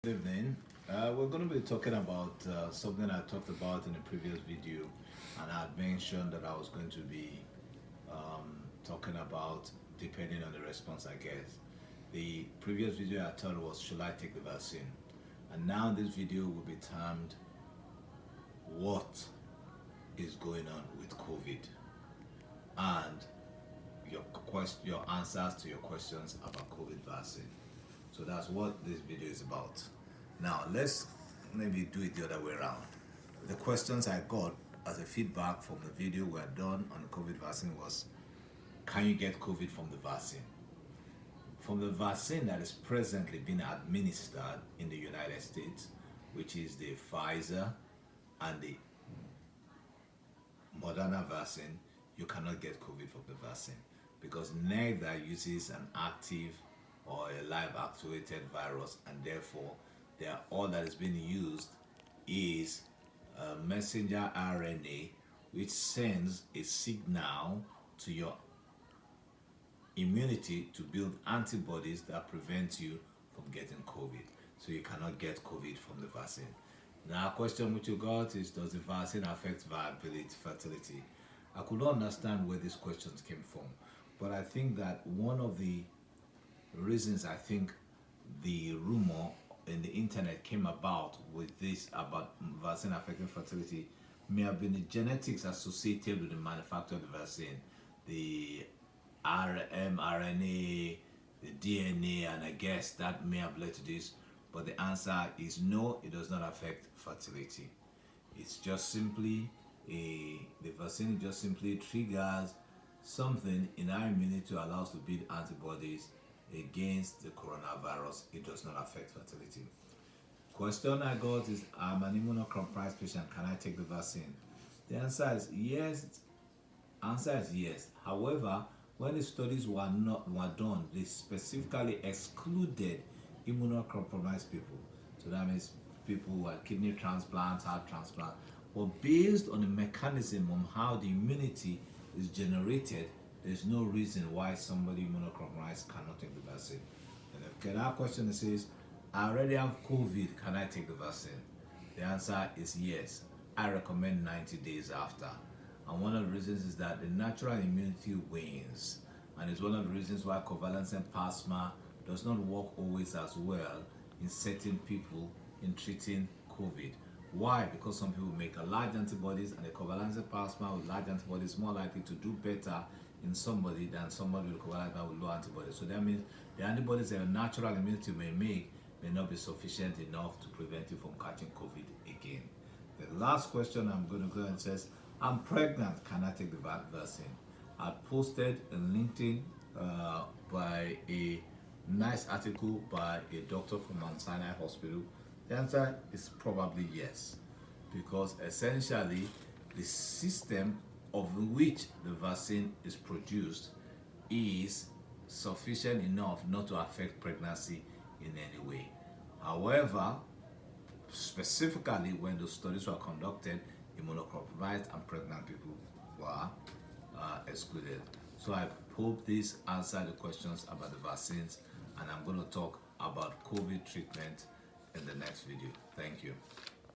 Good evening. We're going to be talking about something I talked about in a previous video, and I had mentioned that I was going to be talking about depending on the response I get. The previous video I thought was should I take the vaccine, and now this video will be termed what is going on with COVID and your answers to your questions about COVID vaccine. So that's what this video is about. Now let's maybe do it the other way around. The questions I got as a feedback from the video we had done on the COVID vaccine was, can you get COVID from the vaccine? From the vaccine that is presently being administered in the United States, which is the Pfizer and the Moderna vaccine, you cannot get COVID from the vaccine because neither uses an active or a live activated virus, and therefore all that is being used is a messenger RNA which sends a signal to your immunity to build antibodies that prevent you from getting COVID. So you cannot get COVID from the vaccine. Now, a question which you got is, does the vaccine affect viability, fertility? I could not understand where these questions came from, but I think that one of the reasons I think the rumor in the internet came about with this about vaccine affecting fertility may have been the genetics associated with the manufacture of the vaccine, the mRNA, the DNA, and I guess that may have led to this. But the answer is no, it does not affect fertility. It's just simply the vaccine just simply triggers something in our immunity to allow us to build antibodies against the coronavirus. It does not affect fertility. Question I got is, I'm an immunocompromised patient, can I take the vaccine? The answer is yes. However, when the studies were done, they specifically excluded immunocompromised people. So that means people who had kidney transplants, heart transplant. But based on the mechanism on how the immunity is generated, there's no reason why somebody immunocompromised cannot take the vaccine. And if our question says, I already have COVID, can I take the vaccine? The answer is yes. I recommend 90 days after. And one of the reasons is that the natural immunity wanes. And it's one of the reasons why covalescent plasma does not work always as well in certain people in treating COVID. Why? Because some people make a large antibodies, and the covalescent plasma with large antibodies is more likely to do better in somebody than somebody with covalescent with low antibodies. So that means the antibodies that your natural immunity may make may not be sufficient enough to prevent you from catching COVID again. The last question I'm going to go and says, I'm pregnant, can I take the vaccine? I posted a LinkedIn by a nice article by a doctor from Mount Sinai Hospital. The answer is probably yes, because essentially the system of which the vaccine is produced is sufficient enough not to affect pregnancy in any way. However, specifically when those studies were conducted, immunocompromised and pregnant people were excluded. So I hope this answered the questions about the vaccines, and I'm going to talk about COVID treatment in the next video. Thank you.